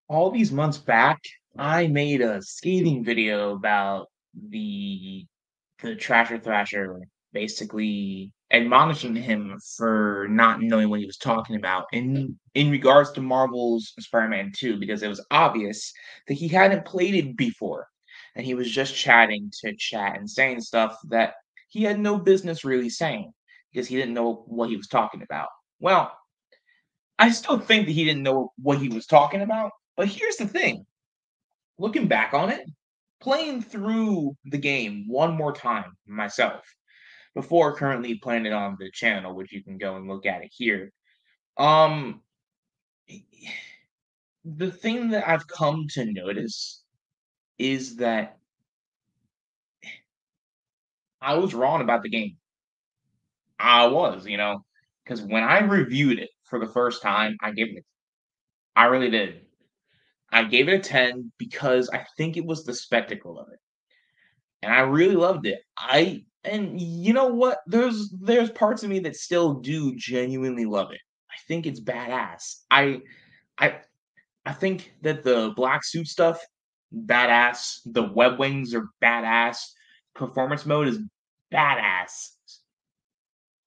All these months back, I made a scathing video about the the Trasher Thrasher, basically admonishing him for not knowing what he was talking about in regards to Marvel's Spider-Man 2, because it was obvious that he hadn't played it before. And he was just chatting to chat and saying stuff that he had no business really saying because he didn't know what he was talking about. Well, I still think that he didn't know what he was talking about, but here's the thing. Looking back on it, playing through the game one more time myself before currently playing it on the channel, which you can go and look at it here. Um, the thing that I've come to notice is that I was wrong about the game. I was, because when I reviewed it for the first time, I really did. I gave it a 10 because I think it was the spectacle of it. And I really loved it. And you know what? There's parts of me that still do genuinely love it. I think it's badass. I I think that the black suit stuff, badass. The web wings are badass. Performance mode is badass.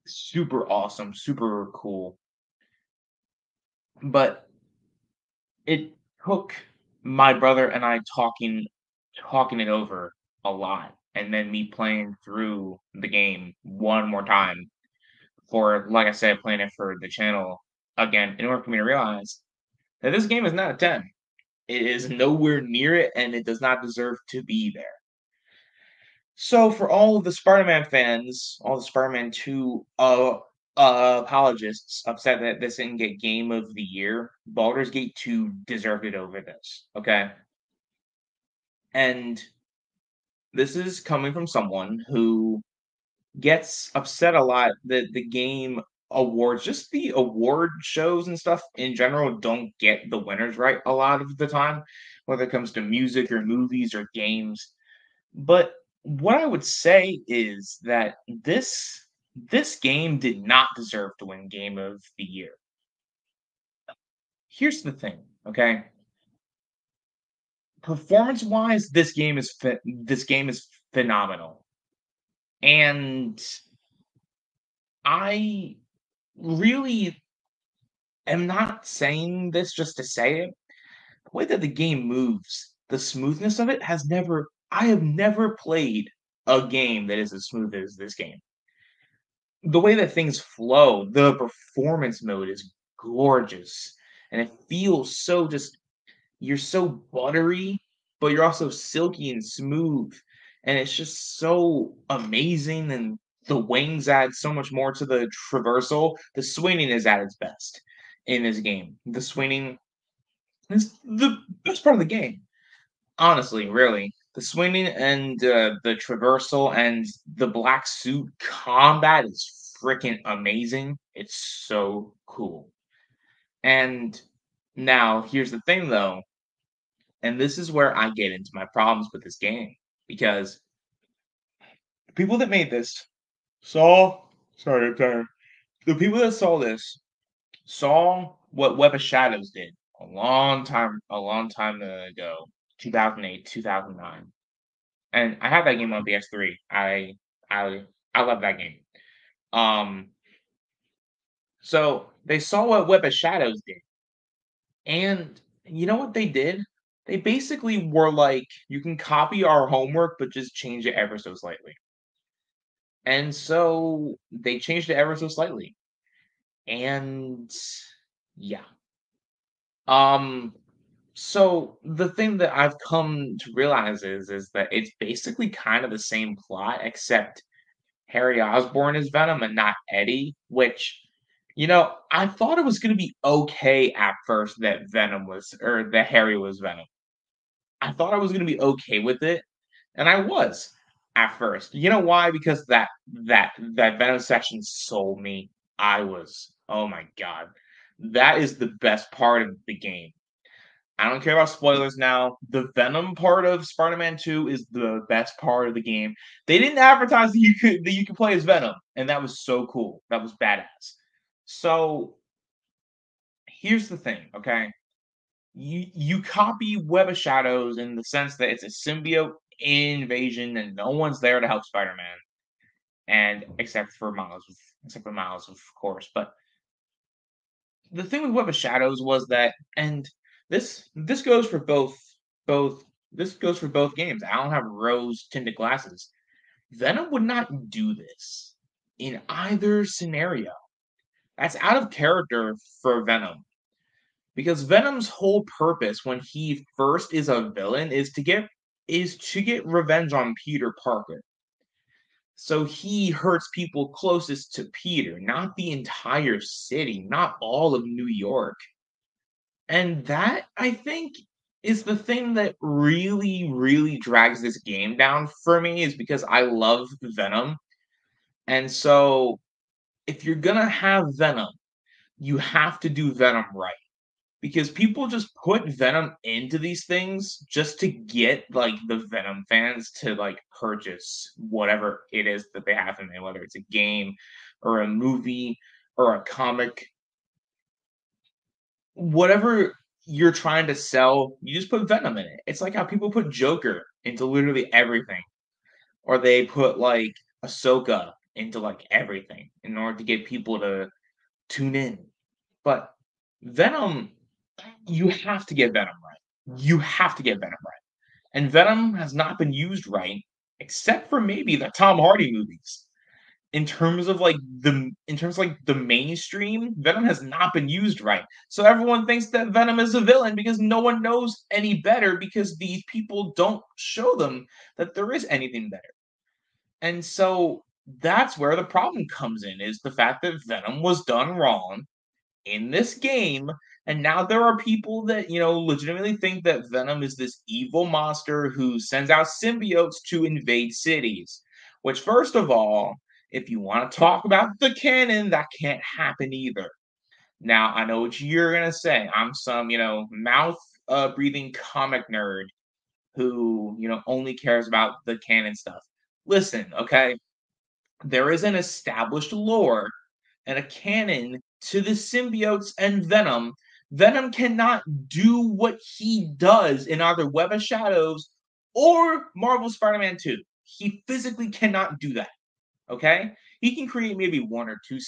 Super awesome, super cool. But it took my brother and I talking it over a lot, and then me playing through the game one more time for, like I said, playing it for the channel again, in order for me to realize that this game is not a 10. It is nowhere near it, and it does not deserve to be there. So for all of the Spider-Man fans, all the Spider-Man 2 apologists upset that this didn't get Game of the Year, Baldur's Gate 2 deserved it over this. Okay. And this is coming from someone who gets upset a lot that the game awards, just the award shows and stuff in general, don't get the winners right a lot of the time, whether it comes to music or movies or games. But what I would say is that this game did not deserve to win Game of the Year. Here's the thing, okay? Performance-wise, this game is phenomenal. And I really am not saying this just to say it. The way that the game moves, the smoothness of it has never I have never played a game that is as smooth as this game. The way that things flow, the performance mode is gorgeous, and it feels so just you're so buttery, but you're also silky and smooth, and it's just so amazing, and the wings add so much more to the traversal. The swinging is at its best in this game. The swinging is the best part of the game, honestly, really. The swinging and the traversal and the black suit combat is freaking amazing. It's so cool. And now here's the thing though, and this is where I get into my problems with this game, because the people that made this saw sorry, I'm tired. The people that saw this saw what Web of Shadows did a long time ago, 2008, 2009. And I have that game on PS3. I I love that game. Um, so they saw what Web of Shadows did, and you know what they did? They basically were like, "You can copy our homework, but just change it ever so slightly." And so they changed it ever so slightly, and yeah. Um, so the thing that I've come to realize is that it's basically kind of the same plot, except Harry Osborn is Venom and not Eddie, which, I thought it was gonna be okay at first that Venom was or that Harry was Venom. I thought I was gonna be okay with it, and I was at first. You know why? Because that Venom section sold me. Oh my god. That is the best part of the game. I don't care about spoilers now. The Venom part of Spider-Man 2 is the best part of the game. They didn't advertise that you could play as Venom, and that was so cool. That was badass. So here's the thing, okay? you copy Web of Shadows in the sense that it's a symbiote invasion and no one's there to help Spider-Man, and except for Miles, of course. But the thing with Web of Shadows was that, and this goes for both this goes for both games. I don't have rose tinted glasses. Venom would not do this in either scenario. That's out of character for Venom. Because Venom's whole purpose when he first is a villain is to get revenge on Peter Parker. So he hurts people closest to Peter, not the entire city, not all of New York. And that, I think, is the thing that really, really drags this game down for me, is because I love Venom. And so if you're gonna have Venom, you have to do Venom right. Because people just put Venom into these things just to get like the Venom fans to like purchase whatever it is that they have in there, whether it's a game or a movie or a comic, whatever you're trying to sell, you just put Venom in it. It's like how people put Joker into literally everything, or they put like Ahsoka into like everything in order to get people to tune in. But Venom, you have to get Venom right. You have to get Venom right. And Venom has not been used right, except for maybe the Tom Hardy movies. In terms of like the mainstream, Venom has not been used right. So everyone thinks that Venom is a villain because no one knows any better, because these people don't show them that there is anything better. And so that's where the problem comes in, is the fact that Venom was done wrong in this game, and now there are people that, legitimately think that Venom is this evil monster who sends out symbiotes to invade cities. Which, first of all, if you want to talk about the canon, that can't happen either. Now, I know what you're gonna say. I'm some, mouth breathing comic nerd who, only cares about the canon stuff. Listen, okay? There is an established lore and a canon to the symbiotes and Venom. Venom cannot do what he does in either Web of Shadows or Marvel Spider-Man 2. He physically cannot do that. Okay? He can create maybe one or two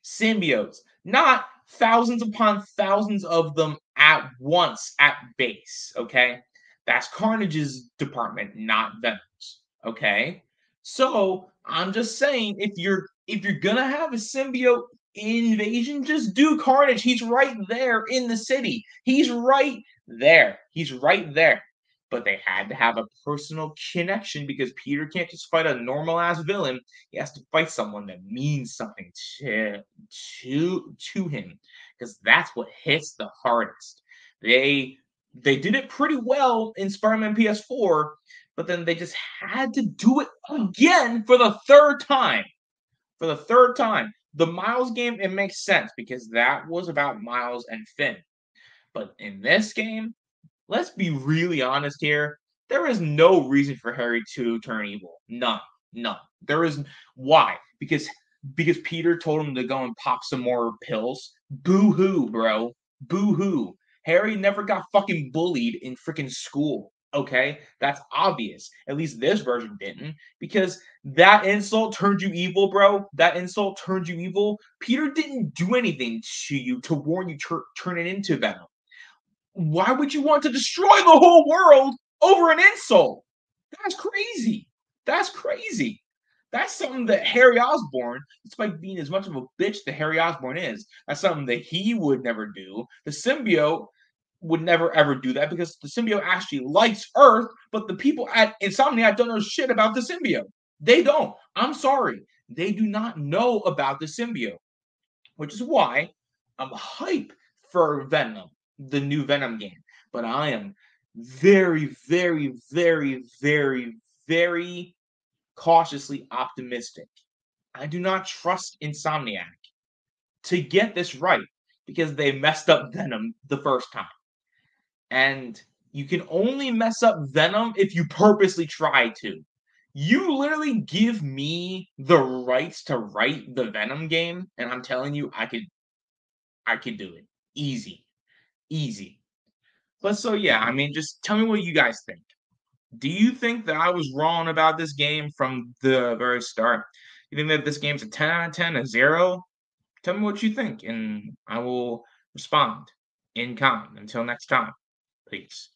symbiotes, not thousands upon thousands of them at once at base. Okay? That's Carnage's department, not Venom's. Okay? So I'm just saying, if you're gonna have a symbiote invasion, just do Carnage. He's right there in the city. He's right there. He's right there. But they had to have a personal connection, because Peter can't just fight a normal ass villain. He has to fight someone that means something to him, because that's what hits the hardest. They did it pretty well in Spider-Man PS4, but then they just had to do it again for the third time. For the third time. The Miles game, it makes sense because that was about Miles and Finn. But in this game, let's be really honest here. There is no reason for Harry to turn evil. None. None. There is. Why? Because Peter told him to go and pop some more pills. Boo hoo, bro. Boo hoo. Harry never got fucking bullied in freaking school. Okay? That's obvious. At least this version didn't. Because that insult turned you evil, bro. That insult turned you evil. Peter didn't do anything to you to warn you turn it into Venom. Why would you want to destroy the whole world over an insult? That's crazy. That's crazy. That's something that Harry Osborn, despite being as much of a bitch that Harry Osborn is, that's something that he would never do. The symbiote would never ever do that, because the symbiote actually likes Earth, but the people at Insomniac don't know shit about the symbiote. They don't. I'm sorry. They do not know about the symbiote, which is why I'm hype for Venom, the new Venom game. But I am very, very, very, very, very cautiously optimistic. I do not trust Insomniac to get this right, because they messed up Venom the first time. And you can only mess up Venom if you purposely try to. You literally give me the rights to write the Venom game, and I'm telling you, I could do it. Easy, easy. But so yeah, I mean, just tell me what you guys think. Do you think that I was wrong about this game from the very start? You think that this game's a 10 out of 10, a 0? Tell me what you think, and I will respond in kind. Until next time, peace.